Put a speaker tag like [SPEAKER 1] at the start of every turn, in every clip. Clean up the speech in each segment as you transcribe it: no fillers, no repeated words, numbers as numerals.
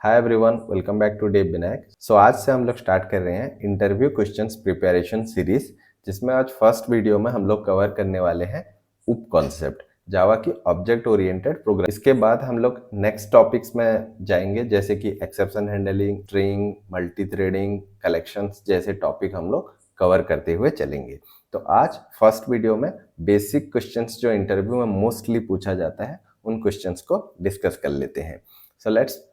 [SPEAKER 1] Hi everyone, welcome back to day Vinayak. आज से हम लोग स्टार्ट कर रहे हैं इंटरव्यू क्वेश्चंस प्रिपरेशन सीरीज, जिसमें आज फर्स्ट वीडियो में हम लोग कवर करने वाले हैं उप कॉन्सेप्ट जावा की ऑब्जेक्ट ओरिएंटेड प्रोग्राम। इसके बाद हम लोग नेक्स्ट टॉपिक्स में जाएंगे, जैसे कि exception handling, string, multi threading, collections जैसे टॉपिक हम लोग कवर करते हुए चलेंगे। तो आज फर्स्ट वीडियो में बेसिक क्वेश्चंस जो इंटरव्यू में मोस्टली पूछा जाता है उन क्वेश्चंस को डिस्कस कर लेते हैं। So let's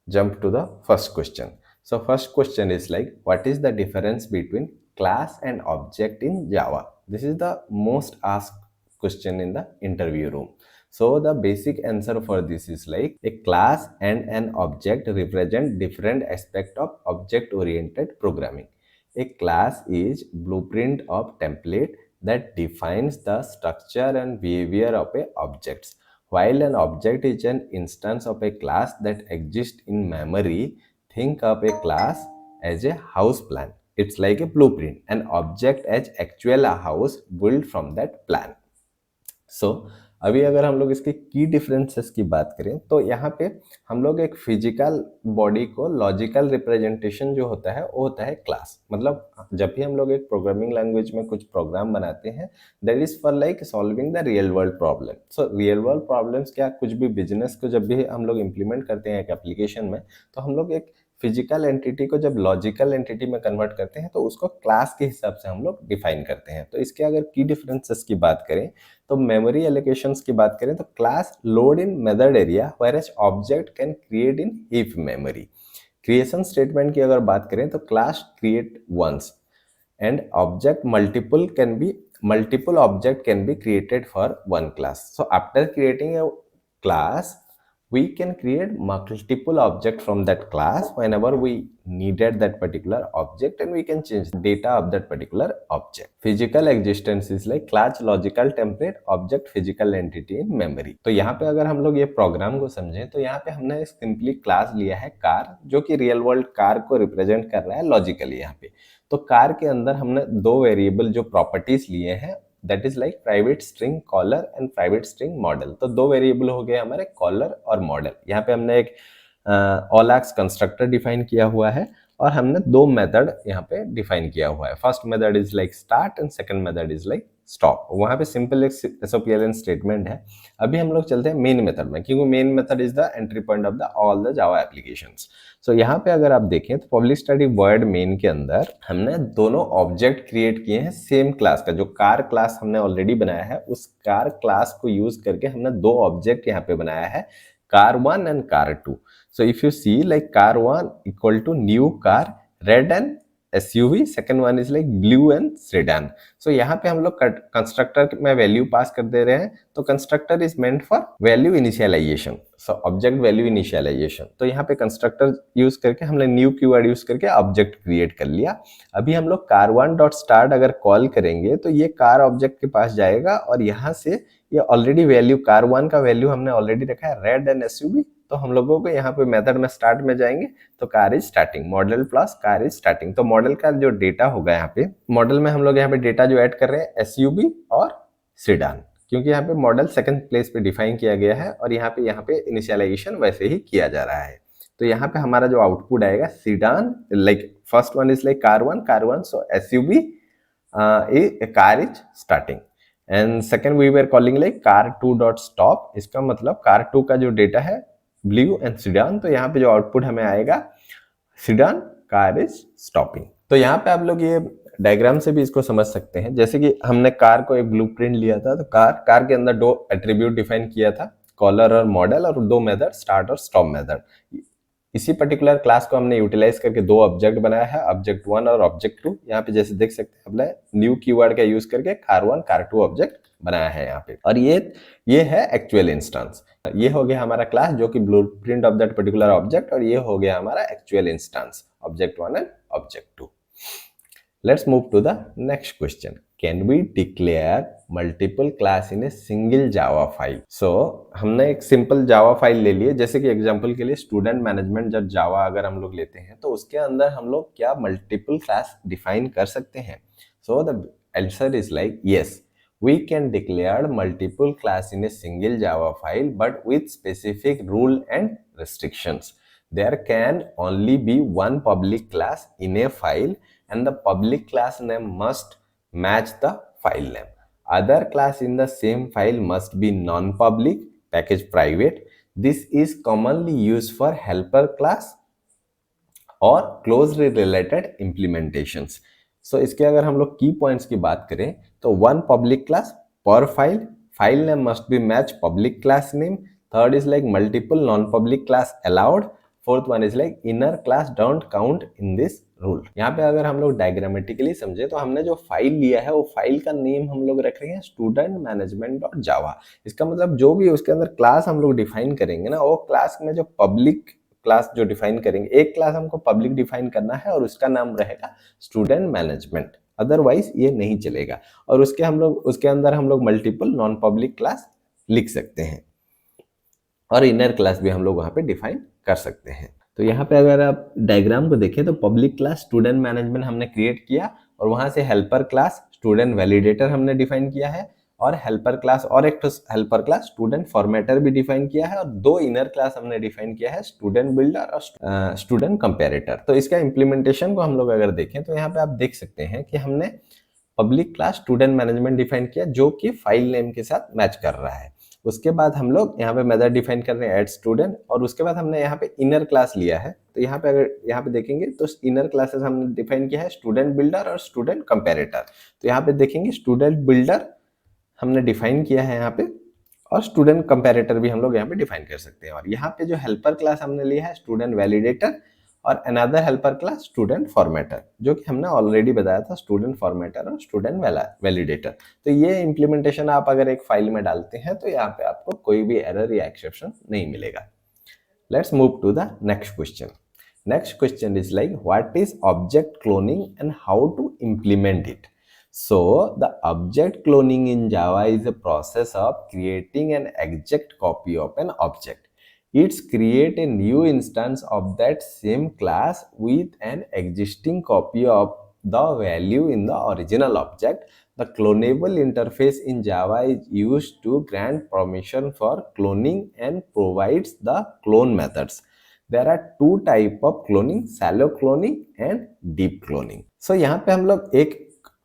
[SPEAKER 1] jump to the first question. So first question is like, what is the difference between class and object in Java? This is the most asked question in the interview room. So the basic answer for this is like, a class and an object represent different aspect of object oriented programming. A class is blueprint of template that defines the structure and behavior of a objects, while an object is an instance of a class that exists in memory. Think of a class as a house plan. It's like a blueprint. An object as actual a house built from that plan. अभी अगर हम लोग इसके की differences की बात करें तो यहाँ पे हम लोग एक फिजिकल बॉडी को लॉजिकल रिप्रेजेंटेशन जो होता है वो होता है क्लास। मतलब जब भी हम लोग एक प्रोग्रामिंग लैंग्वेज में कुछ प्रोग्राम बनाते हैं, that is for like solving the real world problem. So real world problems क्या, कुछ भी बिजनेस को जब भी हम लोग इम्प्लीमेंट करते हैं एक एप्लीकेशन में, तो हम लोग एक फिजिकल एंटिटी को जब लॉजिकल एंटिटी में कन्वर्ट करते हैं तो उसको क्लास के हिसाब से हम लोग डिफाइन करते हैं। तो इसके अगर की डिफरेंसेस की बात करें तो मेमोरी एलोकेशंस की बात करें तो class load in method area, whereas object can create in heap memory. Creation statement की अगर बात करें तो class create once and object multiple object can be created for one class. So after creating a class, we can create multiple object from that class whenever we needed that particular object, and we can change the data of that particular object. Physical existence is like class logical template, object physical entity in memory. तो यहाँ पे अगर हम लोग ये programme को समझें तो यहाँ पे हमने एक सिंपली क्लास लिया है कार, जो कि रियल वर्ल्ड कार को रिप्रेजेंट कर रहा है लॉजिकली। यहाँ पे तो कार के अंदर हमने दो वेरिएबल जो प्रॉपर्टीज लिए हैं, that is like private string colour and private string model. तो दो वेरिएबल हो गए हमारे कॉलर और मॉडल। यहाँ पे हमने एक ऑलैक्स कंस्ट्रक्टर डिफाइन किया हुआ है और हमने दो मेथड यहाँ पे डिफाइन किया हुआ है। First method is like start and second method is like stop. वहाँ पे सिंपल एक एसओपीएलएन स्टेटमेंट है। अभी हम लोग चलते हैं मेन मेथड में, क्योंकि main method is the entry point of the all the Java applications. So यहाँ पे अगर आप देखें तो पब्लिक स्टडी वर्ड मेन के अंदर हमने दोनों ऑब्जेक्ट क्रिएट किए हैं सेम क्लास का। जो कार क्लास हमने ऑलरेडी बनाया है, उस कार क्लास को यूज करके हमने दो ऑब्जेक्ट यहाँ पे बनाया है, car 1 and car 2। So if you see like car 1 equal to new car, red and SUV, second one is like blue and sedan. So यहाँ पे हम लोग कंस्ट्रक्टर में वैल्यू पास कर दे रहे हैं, तो constructor is meant for value initialization, so object value initialization. तो यहाँ पे कंस्ट्रक्टर यूज करके हमने न्यू कीवर्ड यूज करके ऑब्जेक्ट क्रिएट कर लिया। अभी हम लोग car 1 डॉट स्टार्ट अगर कॉल करेंगे तो ये कार ऑब्जेक्ट के पास जाएगा और यहाँ से ये ऑलरेडी वैल्यू कार 1 का वैल्यू हमने ऑलरेडी रखा है रेड एंड SUV। तो हम लोगों को यहाँ पे मेथड में स्टार्ट में जाएंगे तो car is starting, model plus car is starting. तो मॉडल का जो डेटा होगा यहाँ पे, मॉडल में हम लोग यहाँ पे डेटा जो ऐड कर रहे हैं SUV और सेडान, क्योंकि यहाँ पे मॉडल सेकंड प्लेस पे डिफाइन किया गया है और यहाँ पे इनिशियलाइजेशन वैसे ही किया जा रहा है। तो यहाँ पे हमारा जो आउटपुट आएगा sedan, like first one is like car one, so SUV car is starting and second we were calling like car 2 dot stop. इसका मतलब कार 2 का जो डेटा है ब्लू एंड सीडान, तो यहाँ पे जो आउटपुट हमें आएगा सीडान कार इज स्टॉपिंग। तो यहाँ पे आप लोग ये डायग्राम से भी इसको समझ सकते हैं। जैसे कि हमने कार को एक ब्लूप्रिंट लिया था, तो कार के अंदर दो एट्रीब्यूट डिफाइन किया था, कॉलर और मॉडल, और दो मेथड स्टार्ट और स्टॉप मेथड। इसी पर्टिकुलर क्लास को हमने यूटिलाइज करके दो ऑब्जेक्ट बनाया है, ऑब्जेक्ट 1 और ऑब्जेक्ट 2। यहाँ पे जैसे देख सकते हैं हमने न्यू कीवर्ड का यूज करके कार 1 कार 2 ऑब्जेक्ट बनाया है यहाँ पे। और ये है एक्चुअल इंस्टेंस। ये हो गया हमारा क्लास जो कि blueprint of that particular object, और ये हो गया हमारा actual instance object 1 and object 2। Let's move to the next question. Can we declare multiple class in a single Java file? So हमने एक सिंपल जावा फाइल ले लिए, जैसे कि एग्जांपल के लिए स्टूडेंट मैनेजमेंट जब जावा अगर हम लोग लेते हैं तो उसके अंदर हम लोग क्या मल्टीपल क्लास डिफाइन कर सकते हैं? So the answer is like yes, we can declare multiple class in a single Java file but with specific rule and restrictions. there can only be one public class in a file and the public class name must match the file name. Other class in the same file must be non-public, package private. This is commonly used for helper class और closely related implementations. सो इसके अगर हम लोग की points की बात करें तो वन पब्लिक क्लास पर file, file name must be match public class name. Third is like multiple non public class allowed. Fourth one is like inner class don't count in this rule. यहाँ पे अगर हम लोग diagrammatically समझे तो हमने जो फाइल लिया है वो फाइल का नेम हम लोग रख रहे हैं स्टूडेंट मैनेजमेंट डॉट जावा. इसका मतलब जो भी उसके अंदर क्लास हम लोग डिफाइन करेंगे ना, वो क्लास में जो पब्लिक क्लास जो डिफाइन करेंगे, एक क्लास हमको पब्लिक डिफाइन करना है और उसका नाम रहेगा स्टूडेंट मैनेजमेंट, अदरवाइज ये नहीं चलेगा. और उसके अंदर हम लोग मल्टीपल नॉन पब्लिक क्लास लिख सकते हैं और इनर क्लास भी हम लोग वहां पे डिफाइन कर सकते हैं. तो यहाँ पे अगर आप डायग्राम को देखें तो पब्लिक क्लास स्टूडेंट मैनेजमेंट हमने क्रिएट किया और वहां से हेल्पर क्लास स्टूडेंट वैलिडेटर हमने डिफाइन किया है और हेल्पर क्लास और एक हेल्पर क्लास स्टूडेंट फॉर्मेटर भी डिफाइन किया है और दो इनर क्लास हमने डिफाइन किया है स्टूडेंट बिल्डर और स्टूडेंट कंपैरेटर. तो इसका इम्प्लीमेंटेशन को हम लोग अगर देखें तो यहाँ पे आप देख सकते हैं कि हमने public class student management define किया जो कि फाइल नेम के साथ मैच कर रहा है. उसके बाद हम लोग यहाँ पे मेथड डिफाइन कर रहे हैं एड स्टूडेंट और उसके बाद हमने यहाँ पे इनर क्लास लिया है. तो यहाँ पे अगर यहाँ पे देखेंगे तो इनर क्लासेस हमने डिफाइन किया है स्टूडेंट बिल्डर और स्टूडेंट कंपैरेटर. तो यहाँ पे देखेंगे स्टूडेंट बिल्डर हमने डिफाइन किया है यहाँ पे और स्टूडेंट कंपैरेटर भी हम लोग यहाँ पे डिफाइन कर सकते हैं. और यहाँ पे जो हेल्पर क्लास हमने लिया है स्टूडेंट वैलिडेटर और another helper class student formatter, जो कि हमने ऑलरेडी बताया था स्टूडेंट फॉर्मेटर और स्टूडेंट वैलिडेटर. तो ये इम्प्लीमेंटेशन आप अगर एक फाइल में डालते हैं तो यहाँ पे आपको कोई भी एरर या एक्सेप्शन नहीं मिलेगा. Let's move to the next question. Next question is like what is object cloning and how to implement it. So the object cloning in Java is a process of creating an exact copy of an object. It's create a new instance of that same class with an existing copy of the value in the original object. The clonable interface in Java is used to grant permission for cloning and provides the clone methods. There are two type of cloning, shallow cloning and deep cloning. So यहाँ पे हम लोग एक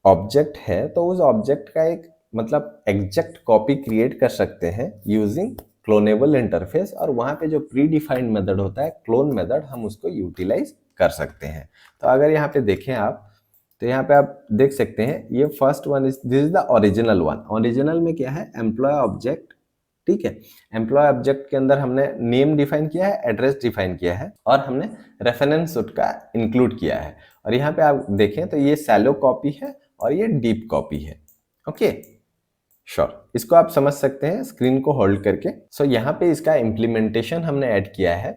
[SPEAKER 1] object है तो उस object का एक मतलब एग्जैक्ट कॉपी क्रिएट कर सकते हैं यूजिंग क्लोनेबल इंटरफेस और वहां पे जो प्री डिफाइंड मेथड होता है क्लोन मेथड हम उसको यूटिलाइज कर सकते हैं. तो अगर यहाँ पे देखें आप तो यहाँ पे आप देख सकते हैं ये first one is this is the original one. Original में क्या है एम्प्लॉय ऑब्जेक्ट. ठीक है, एम्प्लॉय ऑब्जेक्ट के अंदर हमने नेम डिफाइन किया है, एड्रेस डिफाइन किया है और हमने रेफरेंस उसका इंक्लूड किया है. और यहाँ पे आप देखें तो ये शैलो कॉपी है और ये डीप कॉपी है. ओके श्योर, इसको आप समझ सकते हैं स्क्रीन को होल्ड करके. सो यहाँ पे इसका इम्प्लीमेंटेशन हमने ऐड किया है.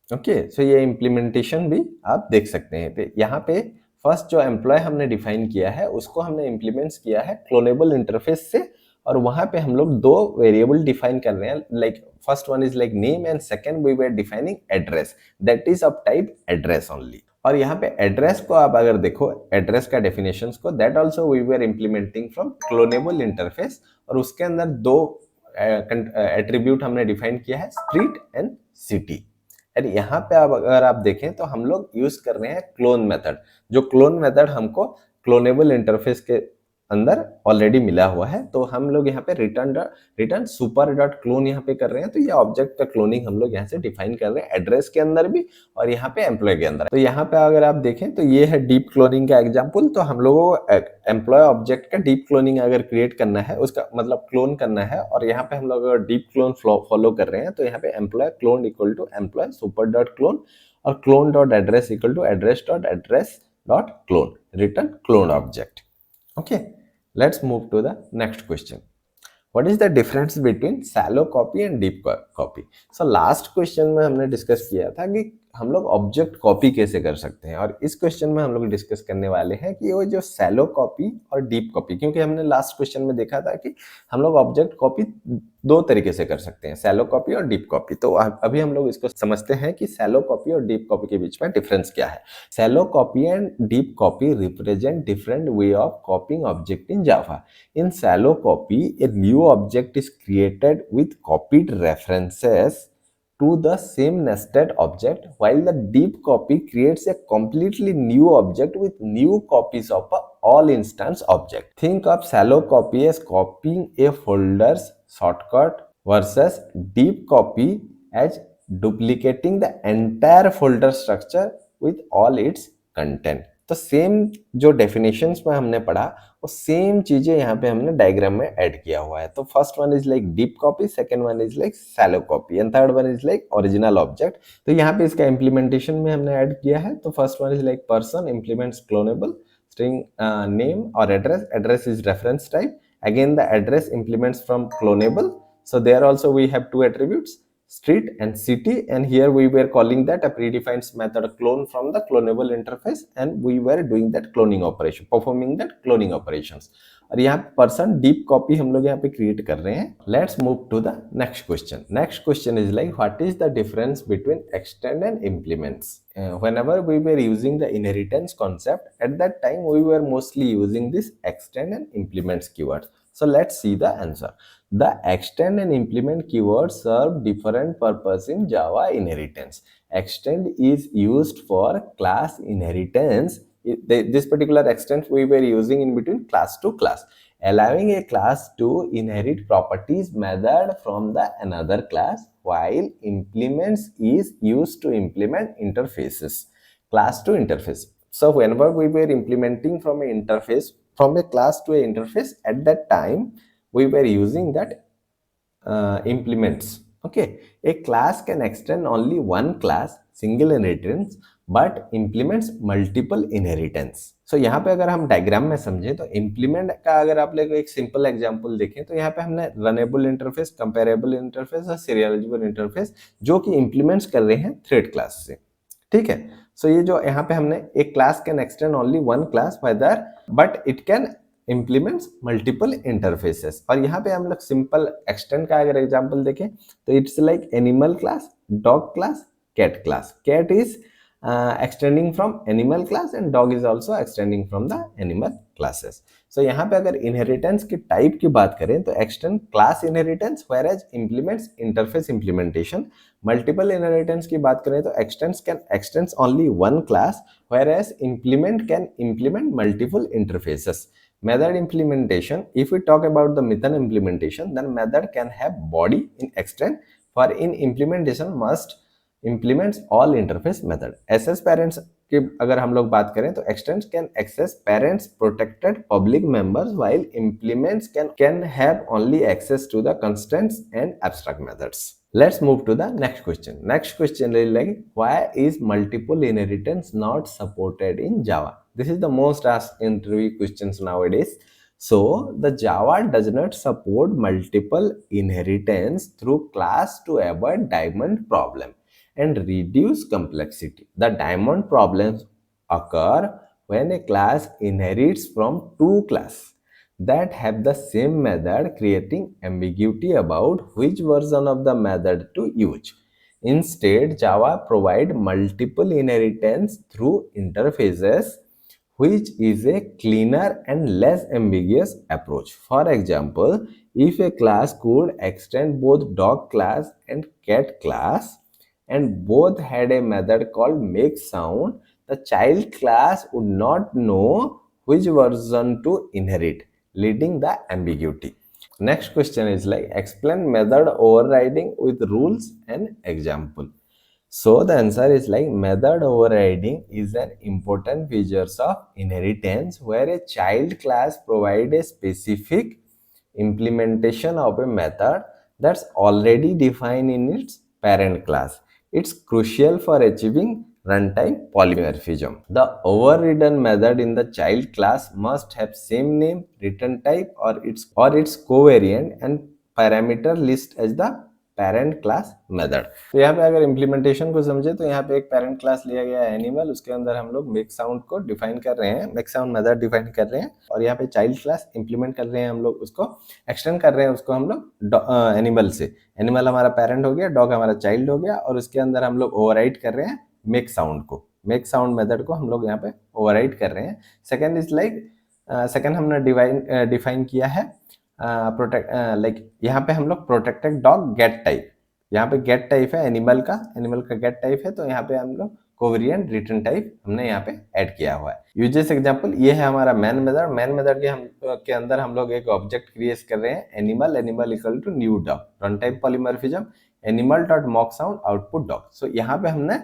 [SPEAKER 1] ओके सो ये इम्प्लीमेंटेशन भी आप देख सकते हैं. तो यहाँ पे फर्स्ट जो एम्प्लॉय हमने डिफाइन किया है उसको हमने इम्प्लीमेंट्स किया है क्लोनेबल इंटरफेस से और वहां पे हम लोग दो वेरिएबल डिफाइन कर रहे हैं. Like first one is like name and second we were defining address that is of type address only. और यहाँ पे एड्रेस को आप अगर देखो एड्रेस का डेफिनेशंस को that also we were implementing from cloneable interface और उसके अंदर दो एट्रीब्यूट हमने डिफाइन किया है स्ट्रीट एंड सिटी. और यहाँ पे आप अगर आप देखें तो हम लोग यूज कर रहे हैं क्लोन मेथड. जो क्लोन मेथड हमको क्लोनेबल इंटरफेस के अंदर ऑलरेडी मिला हुआ है. तो हम लोग यहाँ पे रिटर्न सुपर डॉट क्लोन यहाँ पे कर रहे हैं. तो ये ऑब्जेक्ट का क्लोनिंग हम लोग यहाँ से डिफाइन कर रहे हैं एड्रेस के अंदर भी और यहाँ पे एम्प्लॉय के अंदर. तो यहाँ पे अगर आप देखें तो ये है डीप क्लोनिंग का एग्जांपल. तो हम लोगों को एम्प्लॉय ऑब्जेक्ट का डीप क्लोनिंग अगर क्रिएट करना है उसका मतलब क्लोन करना है और यहाँ पे हम लोग अगर डीप क्लोन फॉलो कर रहे हैं तो यहाँ पे employ clone equal to employ super dot clone और clone dot address equal to address dot clone return clone object. Okay, let's move to the next question. What is the difference between shallow copy and deep copy? So last question में हमने discuss किया था कि हम लोग object copy कैसे कर सकते हैं और इस क्वेश्चन में हम लोग डिस्कस करने वाले हैं कि वो जो शैलो कॉपी और डीप कॉपी, क्योंकि हमने लास्ट क्वेश्चन में देखा था कि हम लोग ऑब्जेक्ट कॉपी दो तरीके से कर सकते हैं, शैलो कॉपी और डीप कॉपी. तो अभी हम लोग इसको समझते हैं कि शैलो कॉपी और डीप कॉपी के बीच में डिफरेंस क्या है. Shallow copy and deep copy represent different way of कॉपिंग object in Java. In shallow copy a new object is created with copied references to the same nested object, while the deep copy creates a completely new object with new copies of all instance object. Think of shallow copy as copying a folder's shortcut versus deep copy as duplicating the entire folder structure with all its content. तो same जो definitions में हमने पढ़ा वो same चीजें यहाँ पे हमने डायग्राम में ऐड किया हुआ है. तो first one is like deep copy, second one is like shallow copy and third one is like original object. तो यहाँ पे इसका इम्प्लीमेंटेशन में हमने ऐड किया है. तो first one is like person implements clonable string name or address. Address is reference type. Again the address implements from clonable. So there also we have two attributes, street and city, and here we were calling that a predefined method clone from the clonable interface, and we were doing that cloning operation, performing that cloning operations. और यहाँ person deep copy हम लोग यहाँ पे create कर रहे हैं. Let's move to the next question. Next question is like what is the difference between extend and implements. whenever we were using the inheritance concept, at that time we were mostly using this extend and implements keywords. So let's see the answer. The extend and implement keywords serve different purpose in Java inheritance. Extend is used for class inheritance. This particular extend we were using in between class to class, allowing a class to inherit properties method from the another class, while implements is used to implement interfaces, class to interface. So whenever we were implementing from an interface, from a class to an interface, at that time we were using that implements. Okay, a class can extend only one class, single inheritance, but implements multiple inheritance. So यहाँ पे अगर हम diagram में समझें तो implement का अगर आप लोग एक सिंपल एग्जांपल देखें तो यहाँ पे हमने रनेबल इंटरफेस, कंपेरेबल इंटरफेस और सीरियलाइजेबल इंटरफेस जो कि इंप्लीमेंट्स कर रहे हैं थ्रेड क्लास से. ठीक है. सो ये जो यहाँ पे हमने एक class can extend only one class whether but it can implements multiple interfaces. और यहाँ पे हम लोग सिंपल एक्सटेंड का अगर एग्जांपल देखें तो it's like animal class, dog class, cat class. Cat is extending from animal class and dog is also extending from the animal classes. So यहाँ पे अगर inheritance की type की बात करें तो extend class inheritance, whereas implements interface implementation. Multiple inheritance की बात करें तो extends only one class, whereas implement can implement multiple interfaces. Method implementation, if we talk about the method implementation, then method can have body in extend, for in implementation must implements all interface method. Access parents की अगर हम लोग बात करें तो extends can access parents protected public members, while implements can have only access to the constants and abstract methods. Let's move to the next question. Next question is like, why is multiple inheritance not supported in Java? This is the most asked interview questions nowadays. So the Java does not support multiple inheritance through class to avoid diamond problem and reduce complexity. The diamond problems occur when a class inherits from two classes that have the same method, creating ambiguity about which version of the method to use. Instead, Java provides multiple inheritance through interfaces, which is a cleaner and less ambiguous approach. For example, if a class could extend both dog class and cat class, and both had a method called make sound, the child class would not know which version to inherit, leading the ambiguity. Next question is like, explain method overriding with rules and example. So the answer is like, method overriding is an important feature of inheritance where a child class provides a specific implementation of a method that's already defined in its parent class. It's crucial for achieving runtime polymorphism. The overridden method in the child class must have same name, return type, or its covariant and parameter list as the parent class method. तो यहाँ पे अगर implementation को समझे तो यहाँ पे एक पेरेंट क्लास लिया गया है एनिमल, उसके अंदर हम लोग मेक साउंड को डिफाइन कर रहे हैं, मेक साउंड मेथड डिफाइन कर रहे हैं, और यहाँ पे चाइल्ड क्लास इंप्लीमेंट कर रहे हैं हम लोग, उसको एक्सटेंड कर रहे हैं उसको हम लोग एनिमल से. एनिमल हमारा पेरेंट हो गया, डॉग हमारा चाइल्ड हो गया, और उसके अंदर हम लोग ओवरराइड कर रहे हैं मेक साउंड को, मेक साउंड मेथड को हम लोग यहाँ पे ओवरराइड कर रहे हैं. सेकेंड इज लाइक, सेकेंड हमने डिफाइन किया है प्रोटेक्ट, लाइक यहाँ पे हम लोग प्रोटेक्टेड डॉग गेट टाइप, यहाँ पे गेट टाइप है एनिमल का गेट टाइप है, तो यहाँ पे हम लोग कोवेरिएंट रिटर्न टाइप हमने यहाँ पे ऐड किया हुआ है। यूजेस एग्जांपल ये है हमारा मेन मेथड के अंदर हम लोग एक ऑब्जेक्ट क्रिएट कर रहे हैं animal equal to new dog, run time polymorphism animal dot mock sound output dog. So यहाँ पे हमने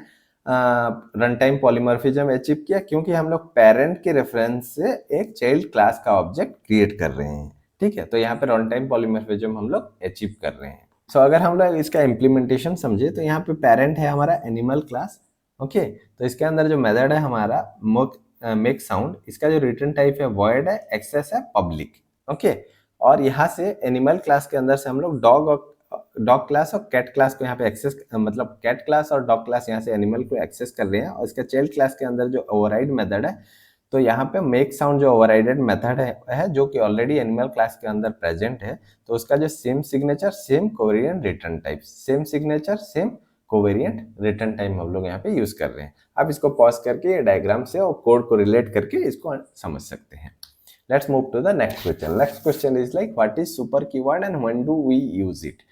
[SPEAKER 1] रन टाइम पॉलीमॉर्फिज्म अचीव किया क्योंकि हम लोग पेरेंट के रेफरेंस से एक चाइल्ड क्लास का ऑब्जेक्ट क्रिएट कर रहे हैं, ठीक है। तो यहाँ पे रन टाइम पॉलीमॉर्फिज्म हम लोग अचीव कर रहे हैं। सो अगर हम लोग इसका इम्प्लीमेंटेशन समझे तो यहाँ पे पेरेंट है हमारा एनिमल क्लास, ओके। तो इसके अंदर जो मेथड है हमारा मेक साउंड, इसका जो रिटर्न टाइप है वॉइड है, एक्सेस है पब्लिक, ओके। और यहाँ से एनिमल क्लास के अंदर से हम लोग डॉग क्लास और कैट क्लास को यहाँ पे एक्सेस, मतलब कैट क्लास और डॉग क्लास यहाँ से एनिमल को एक्सेस कर रहे हैं। और इसका चाइल्ड क्लास के अंदर जो ओवरराइड मेथड है, तो यहाँ पे मेक साउंड जो ओवरराइडेड मेथड है जो कि ऑलरेडी एनिमल क्लास के अंदर प्रेजेंट है, तो उसका जो same signature same covariant return type, same signature same covariant return time हम लोग यहाँ पे यूज कर रहे हैं। आप इसको पॉज करके डायग्राम से और कोड को रिलेट करके इसको समझ सकते हैं। Let's move to the next question. Next question is like what is super keyword and when do we use it?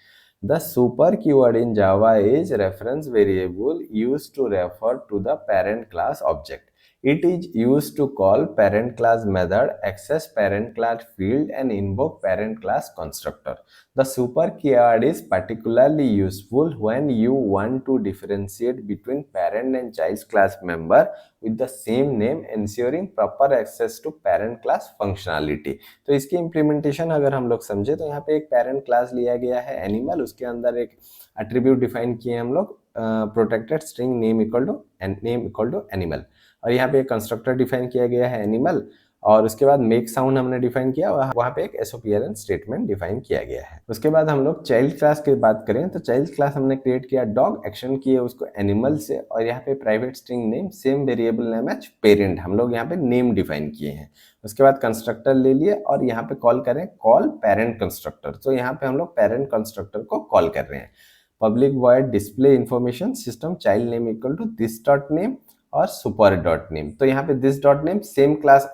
[SPEAKER 1] The super keyword in Java is reference variable used to refer to the parent class object. It is used to call parent class method, access parent class field, and invoke parent class constructor. The super keyword is particularly useful when you want to differentiate between parent and child class member with the same name, ensuring proper access to parent class functionality. तो इसकी implementation अगर हम लोग समझे तो यहाँ पे एक parent class लिया गया है एनिमल, उसके अंदर एक attribute डिफाइन किए हम लोग protected string name equal to animal, और यहाँ पे एक कंस्ट्रक्टर डिफाइन किया गया है एनिमल, और उसके बाद मेक साउंड हमने डिफाइन किया, वहाँ पे एक एसओपीएलएन स्टेटमेंट डिफाइन किया गया है। उसके बाद हम लोग चाइल्ड क्लास की बात करें तो चाइल्ड क्लास हमने क्रिएट किया डॉग, एक्शन किए उसको एनिमल से, और यहाँ पे private string name same variable name as parent, हम लोग यहाँ पे नेम डिफाइन किए हैं। उसके बाद कंस्ट्रक्टर ले लिए और यहाँ पे कॉल करें कॉल पेरेंट कंस्ट्रक्टर, तो यहाँ पे हम लोग पेरेंट कंस्ट्रक्टर को कॉल कर रहे हैं। Public void display information system child name equal to this dot name और सुपर डॉट नेम, तो यहाँ पे this dot name same class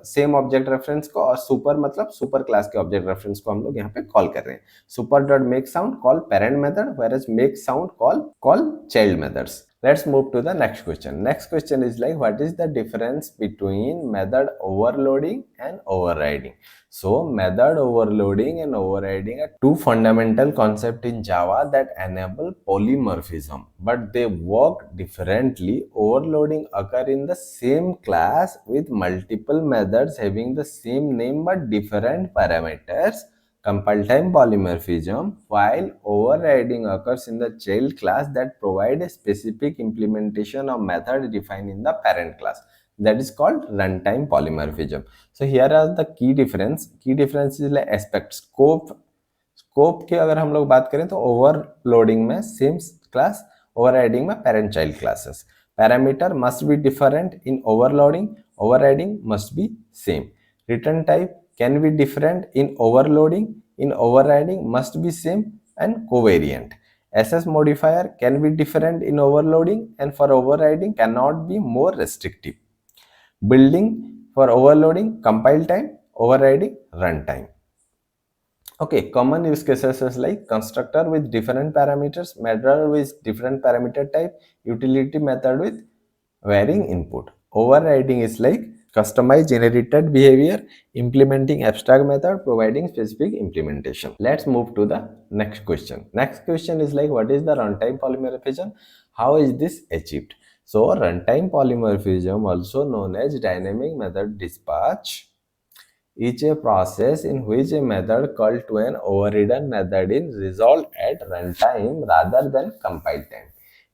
[SPEAKER 1] same object reference को, और सुपर मतलब सुपर क्लास के ऑब्जेक्ट रेफरेंस को हम लोग यहाँ पे कॉल कर रहे हैं। Super dot make sound call parent method, whereas make sound call child methods. Let's move to the next question. Next question is like what is the difference between method overloading and overriding? So method overloading and overriding are two fundamental concepts in Java that enable polymorphism, but they work differently. Overloading occur in the same class with multiple methods having the same name but different parameters, compile time polymorphism, while overriding occurs in the child class that provide a specific implementation of method defined in the parent class, that is called runtime polymorphism. So here are the key difference is like aspect scope के अगर हम लोग बात करें तो overloading में same class, overriding में parent child classes, parameter must be different in overloading, overriding must be same, return type can be different in overloading, in overriding must be same and covariant. SS modifier can be different in overloading and for overriding cannot be more restrictive. Building for overloading compile time, overriding runtime. Okay, common use cases is like constructor with different parameters, method with different parameter type, utility method with varying input. Overriding is like customize inherited behavior, implementing abstract method, providing specific implementation. Let's move to the next question. Next question is like what is the runtime polymorphism? How is this achieved? So runtime polymorphism, also known as dynamic method dispatch, is a process in which a method called to an overridden method is resolved at runtime rather than compile time.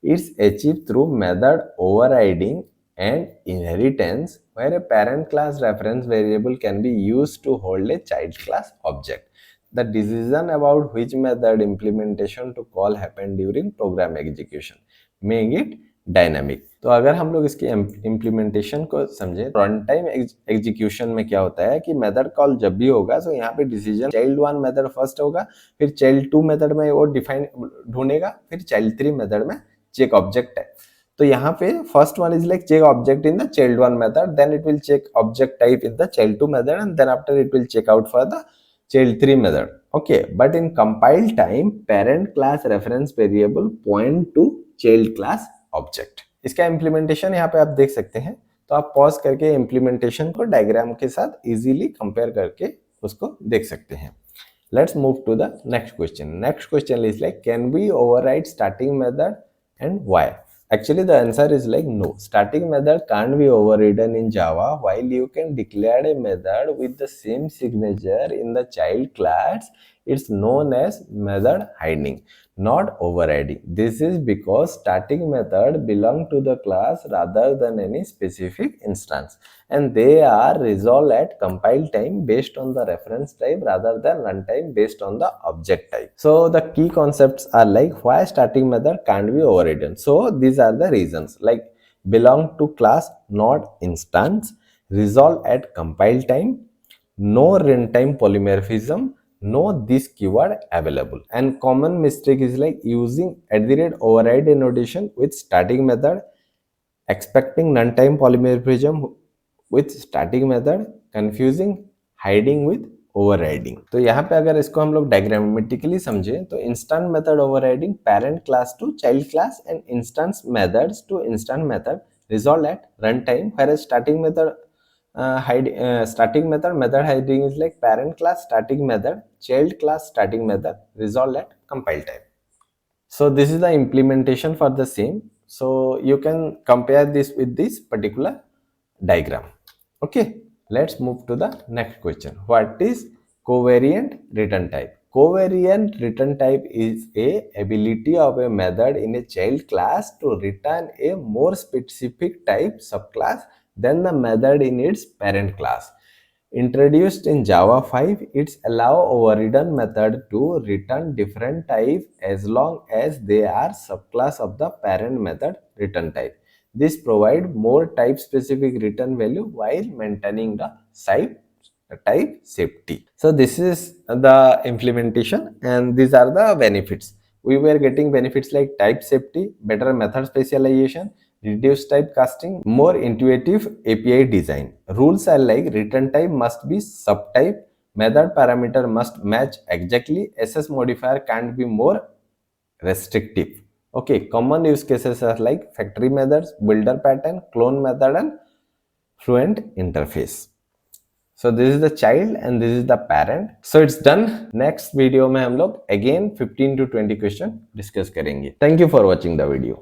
[SPEAKER 1] It's achieved through method overriding and inheritance, where a parent class reference variable can be used to hold a child class object. The decision about which method implementation to call happen during program execution, make it dynamic. तो अगर हम लोग इसकी implementation को समझे, run time execution में क्या होता है कि मेथड कॉल जब भी होगा तो यहाँ पे डिसीजन चाइल्ड 1 मेथड फर्स्ट होगा, फिर चाइल्ड 2 मेथड में वो डिफाइन ढूंढेगा, फिर चाइल्ड 3 मेथड में चेक ऑब्जेक्ट है। तो यहाँ पे first one is like check object in the child 1 method, then it will check object type in the child 2 method, and then after it will check out for the child 3 method. Okay, but in compile time parent class reference variable point to child class object. इसका implementation यहाँ पे आप देख सकते हैं, तो आप pause करके इम्प्लीमेंटेशन को डायग्राम के साथ इजीली कंपेयर करके उसको देख सकते हैं. Let's move to the next question. Next question is like, can we override starting method and why? Actually, the answer is like no. Starting method can't be overridden in Java. While you can declare a method with the same signature in the child class, it's known as method hiding, not overriding. This is because starting method belong to the class rather than any specific instance, and they are resolved at compile time based on the reference type rather than runtime based on the object type. So the key concepts are like why starting method can't be overridden. So these are the reasons, like belong to class not instance, resolve at compile time, no runtime polymorphism, no this keyword available. And common mistake is like using @override annotation with starting method, expecting runtime polymorphism with static method, confusing hiding with overriding. तो यहाँ पे अगर इसको हम लोग diagrammatically समझे तो instant method overriding parent class to child class and instance methods to instant method resolved at runtime, whereas static method hiding is like parent class static method, child class static method resolved at compile time. So this is the implementation for the same. So you can compare this with this particular diagram. Okay, let's move to the next question. What is covariant return type? Covariant return type is a ability of a method in a child class to return a more specific type subclass than the method in its parent class. Introduced in Java 5, it's allow overridden method to return different type as long as they are subclass of the parent method return type. This provide more type specific return value while maintaining the type safety. So this is the implementation and these are the benefits. We were getting benefits like type safety, better method specialization, reduced type casting, more intuitive API design. Rules are like return type must be subtype, method parameter must match exactly, SS modifier can't be more restrictive. Okay, common use cases are like factory methods, builder pattern, clone method and fluent interface. So this is the child and this is the parent. So it's done. Next video में हम लोग again 15 to 20 question discuss करेंगे. Thank you for watching the video.